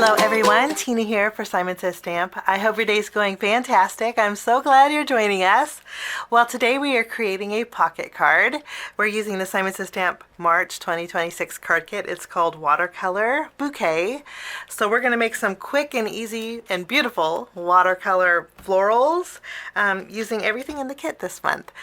Hello everyone, Tina here for Simon Says Stamp. I hope your day's going fantastic. I'm so glad you're joining us. Well, today we are creating a pocket card. We're using the Simon Says Stamp March 2026 card kit. It's called Watercolor Bouquet. So we're going to make some quick and easy and beautiful watercolor florals using everything in the kit this month.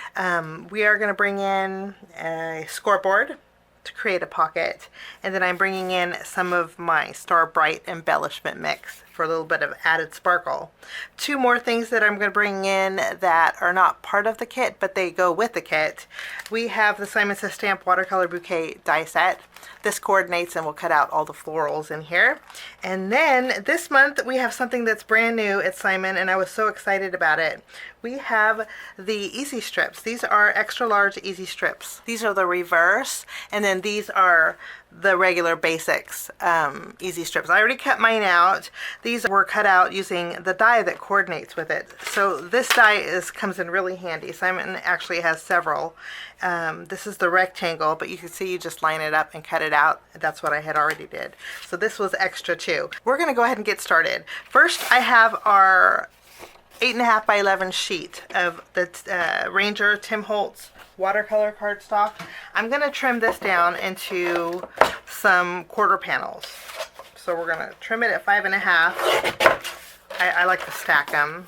We are going to bring in a scoreboard to create a pocket, and then I'm bringing in some of my Star Bright embellishment mix for a little bit of added sparkle. Two more things that I'm going to bring in that are not part of the kit, but they go with the kit. We have the Simon Says Stamp Watercolor Bouquet die set. This coordinates and will cut out all the florals in here. And then this month we have something that's brand new at Simon, and I was so excited about it. We have the easy strips. These are extra large easy strips. These are the reverse, and then these are the regular basics easy strips. I already cut mine out. These were cut out using the die that coordinates with it. So this die comes in really handy. Simon actually has several. This is the rectangle, but you can see you just line it up and cut it out. That's what I had already did. So this was extra too. We're going to go ahead and get started. First, I have our 8.5 by 11 sheet of the Ranger Tim Holtz watercolor cardstock. I'm going to trim this down into some quarter panels. So we're going to trim it at 5.5. I like to stack them.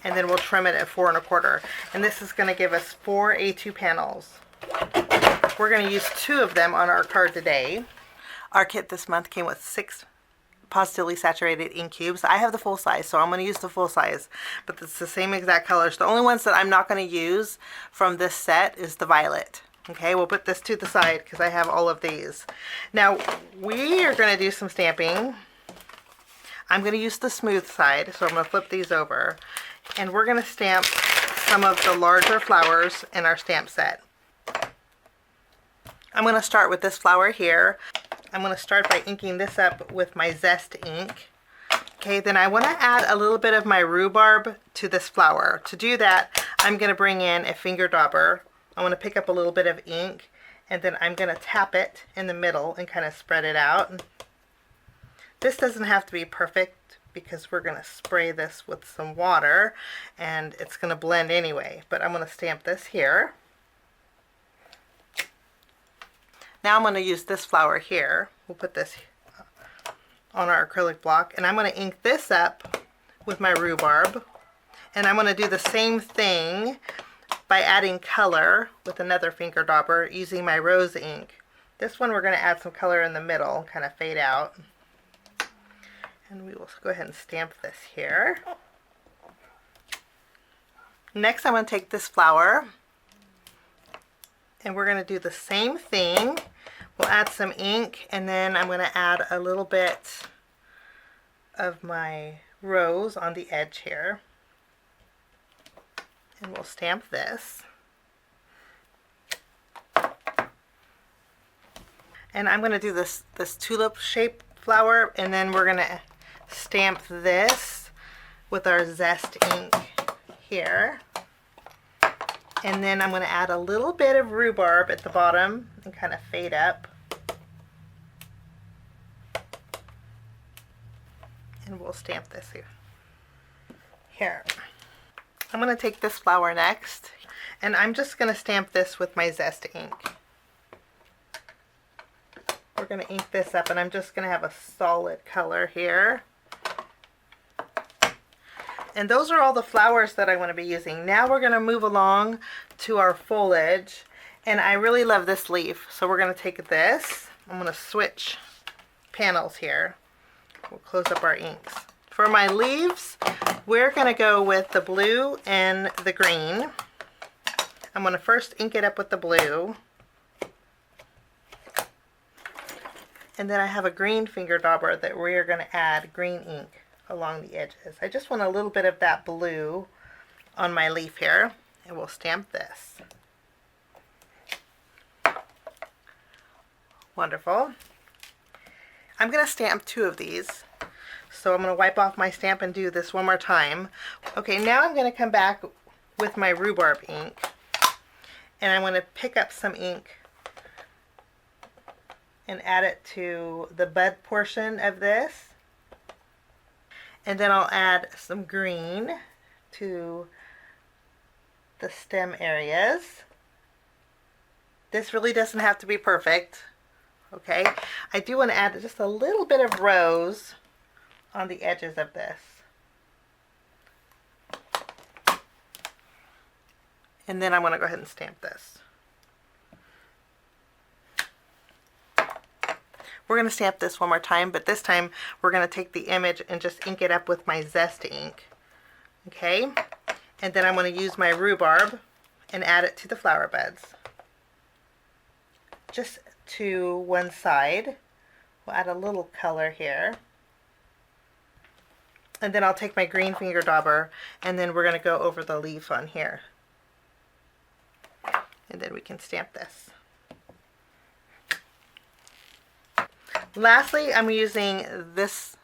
And then we'll trim it at 4 1/4. And this is going to give us 4 A2 panels. We're going to use 2 of them on our card today. Our kit this month came with 6 Pawsitively saturated ink cubes. I have the full size, so I'm going to use the full size, but it's the same exact colors. The only ones that I'm not going to use from this set is the violet. Okay, we'll put this to the side because I have all of these. Now, we are going to do some stamping. I'm going to use the smooth side, so I'm going to flip these over, and we're going to stamp some of the larger flowers in our stamp set. I'm going to start with this flower here. I'm going to start by inking this up with my Zest ink. Okay, then I want to add a little bit of my rhubarb to this flower. To do that, I'm going to bring in a finger dauber. I want to pick up a little bit of ink, and then I'm going to tap it in the middle and kind of spread it out. This doesn't have to be perfect because we're going to spray this with some water, and it's going to blend anyway. But I'm going to stamp this here. Now I'm going to use this flower here. We'll put this on our acrylic block, and I'm going to ink this up with my rhubarb. And I'm going to do the same thing by adding color with another finger dauber using my rose ink. This one we're going to add some color in the middle, kind of fade out. And we will go ahead and stamp this here. Next I'm going to take this flower, and we're going to do the same thing. We'll add some ink, and then I'm going to add a little bit of my rose on the edge here. And we'll stamp this. And I'm going to do this tulip shaped flower, and then we're going to stamp this with our Zest ink here. And then I'm going to add a little bit of rhubarb at the bottom and kind of fade up. And we'll stamp this here. I'm going to take this flower next, and I'm just going to stamp this with my Zest ink. We're going to ink this up, and I'm just going to have a solid color here. And those are all the flowers that I want to be using. Now we're going to move along to our foliage. And I really love this leaf. So we're going to take this. I'm going to switch panels here. We'll close up our inks. For my leaves, we're going to go with the blue and the green. I'm going to first ink it up with the blue. And then I have a green finger dauber that we are going to add green ink along the edges. I just want a little bit of that blue on my leaf here, and we'll stamp this. Wonderful. I'm going to stamp 2 of these, so I'm going to wipe off my stamp and do this one more time. Okay, now I'm going to come back with my rhubarb ink, and I'm going to pick up some ink and add it to the bud portion of this. And then I'll add some green to the stem areas. This really doesn't have to be perfect, okay? I do want to add just a little bit of rose on the edges of this. And then I'm going to go ahead and stamp this. We're going to stamp this one more time, but this time we're going to take the image and just ink it up with my Zest ink. Okay? And then I'm going to use my rhubarb and add it to the flower beds. Just to one side. We'll add a little color here. And then I'll take my green finger dauber and then we're going to go over the leaf on here. And then we can stamp this. Lastly, I'm using this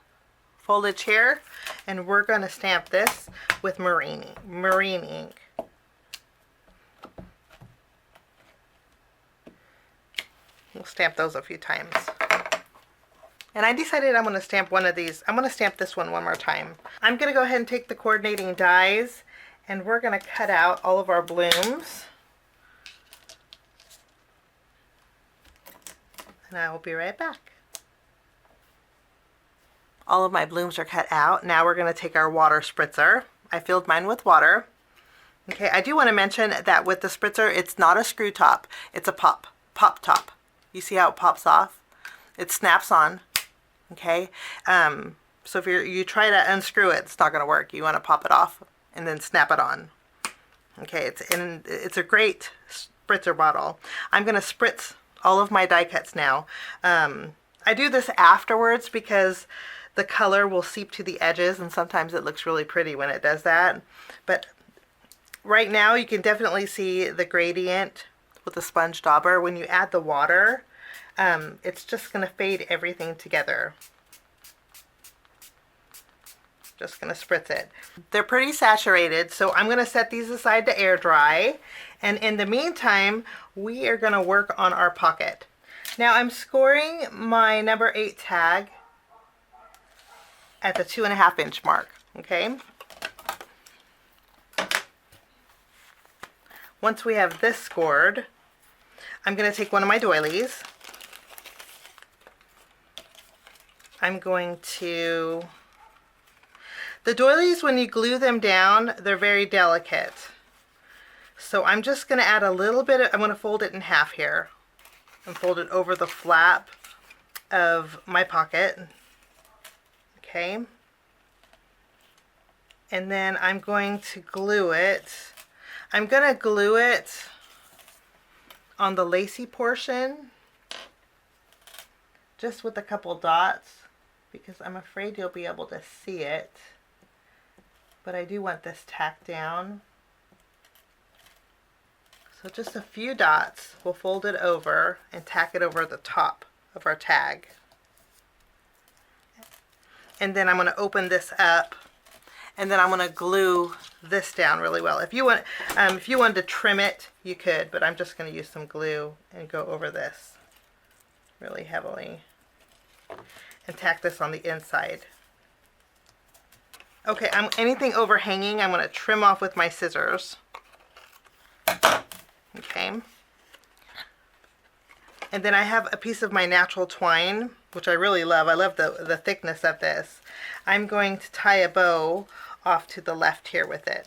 foliage here, and we're going to stamp this with marine ink. We'll stamp those a few times. And I decided I'm going to stamp one of these. I'm going to stamp this one more time. I'm going to go ahead and take the coordinating dies, and we're going to cut out all of our blooms. And I will be right back. All of my blooms are cut out. Now we're going to take our water spritzer. I filled mine with water. Okay, I do want to mention that with the spritzer, it's not a screw top. It's a pop top. You see how it pops off? It snaps on. Okay, so if you try to unscrew it, it's not going to work. You want to pop it off and then snap it on. Okay, it's a great spritzer bottle. I'm going to spritz all of my die cuts now. I do this afterwards because the color will seep to the edges, and sometimes it looks really pretty when it does that. But right now you can definitely see the gradient with the sponge dauber. When you add the water, it's just going to fade everything together. Just going to spritz it. They're pretty saturated, so I'm going to set these aside to air dry. And in the meantime, we are going to work on our pocket. Now I'm scoring my number 8 tag at the 2.5 inch mark, okay? Once we have this scored, I'm going to take one of my doilies. I'm going to... The doilies, when you glue them down, they're very delicate. So I'm just going to add a little bit, I'm going to fold it in half here and fold it over the flap of my pocket. Okay. And then I'm going to glue it. I'm going to glue it on the lacy portion, just with a couple dots, because I'm afraid you'll be able to see it. But I do want this tacked down. So just a few dots. We'll fold it over and tack it over the top of our tag. And then I'm going to open this up, and then I'm going to glue this down really well. If you wanted to trim it, you could, but I'm just going to use some glue and go over this really heavily and tack this on the inside. Okay, anything overhanging, I'm going to trim off with my scissors. Okay. And then I have a piece of my natural twine, which I really love. I love the thickness of this. I'm going to tie a bow off to the left here with it.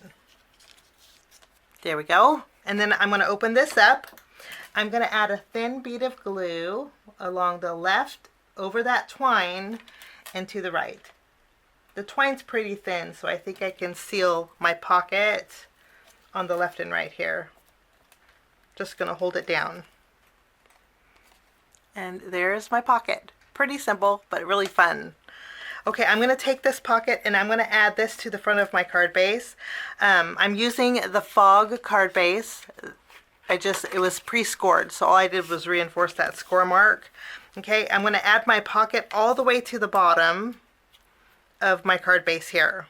There we go. And then I'm going to open this up. I'm going to add a thin bead of glue along the left over that twine and to the right. The twine's pretty thin, so I think I can seal my pocket on the left and right here. Just going to hold it down. And there's my pocket. Pretty simple, but really fun. Okay, I'm going to take this pocket and I'm going to add this to the front of my card base. I'm using the Fog card base. It was pre-scored, so all I did was reinforce that score mark. Okay, I'm going to add my pocket all the way to the bottom of my card base here.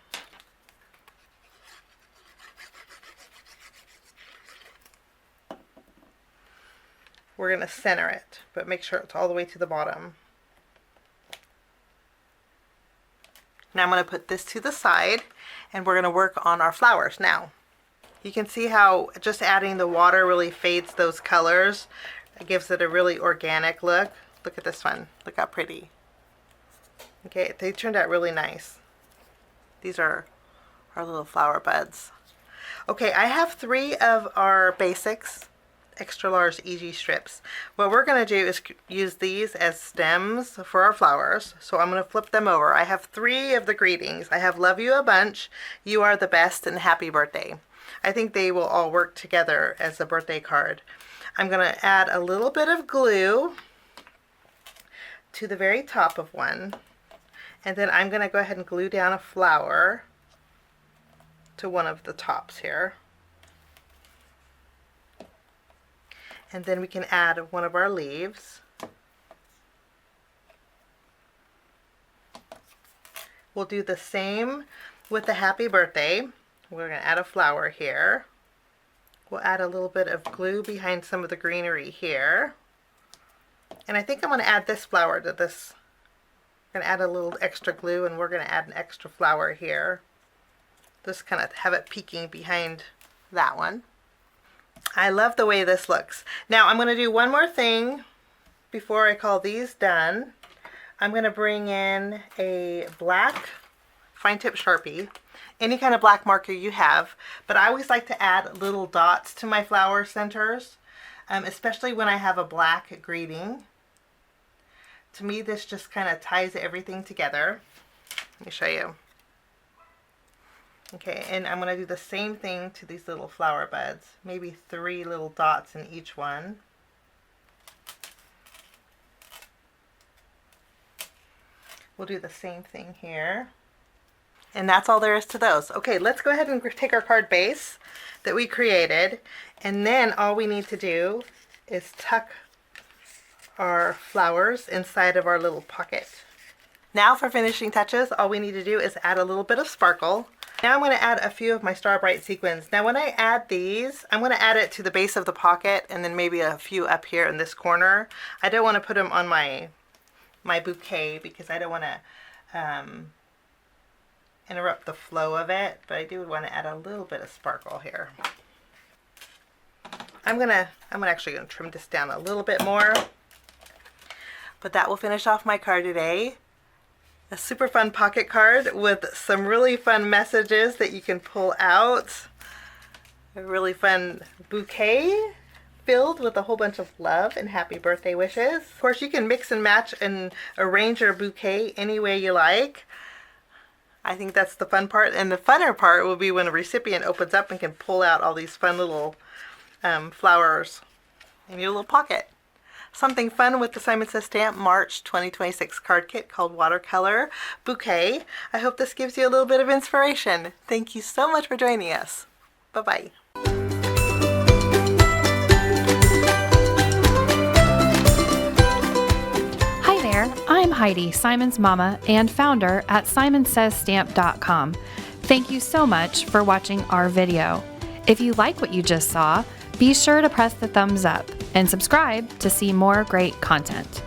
We're going to center it, but make sure it's all the way to the bottom. Now I'm going to put this to the side and we're going to work on our flowers now. You can see how just adding the water really fades those colors. It gives it a really organic look. Look at this one. Look how pretty. Okay, they turned out really nice. These are our little flower buds. Okay, I have 3 of our basics extra large EG strips. What we're going to do is use these as stems for our flowers. So I'm going to flip them over. I have 3 of the greetings. I have love you a bunch, you are the best, and happy birthday. I think they will all work together as a birthday card. I'm going to add a little bit of glue to the very top of one. And then I'm going to go ahead and glue down a flower to one of the tops here. And then we can add one of our leaves. We'll do the same with the happy birthday. We're going to add a flower here. We'll add a little bit of glue behind some of the greenery here. And I think I'm going to add this flower to this. I'm going to add a little extra glue, and we're going to add an extra flower here. Just kind of have it peeking behind that one. I love the way this looks. Now I'm going to do one more thing before I call these done. I'm going to bring in a black fine tip Sharpie, any kind of black marker you have, but I always like to add little dots to my flower centers, especially when I have a black greeting. To me, this just kind of ties everything together. Let me show you. Okay, and I'm going to do the same thing to these little flower buds. Maybe 3 little dots in each one. We'll do the same thing here. And that's all there is to those. Okay, let's go ahead and take our card base that we created. And then all we need to do is tuck our flowers inside of our little pocket. Now for finishing touches, all we need to do is add a little bit of sparkle. Now I'm going to add a few of my Star Bright sequins. Now when I add these, I'm going to add it to the base of the pocket and then maybe a few up here in this corner. I don't want to put them on my bouquet because I don't want to interrupt the flow of it, but I do want to add a little bit of sparkle here. I'm actually going to trim this down a little bit more. But that will finish off my card today. A super fun pocket card with some really fun messages that you can pull out. A really fun bouquet filled with a whole bunch of love and happy birthday wishes. Of course, you can mix and match and arrange your bouquet any way you like. I think that's the fun part. And the funner part will be when a recipient opens up and can pull out all these fun little flowers in your little pocket. Something fun with the Simon Says Stamp March 2026 card kit called Watercolor Bouquet. I hope this gives you a little bit of inspiration. Thank you so much for joining us. Bye-bye. Hi there, I'm Heidi, Simon's mama and founder at simonsaysstamp.com. Thank you so much for watching our video. If you like what you just saw, be sure to press the thumbs up and subscribe to see more great content.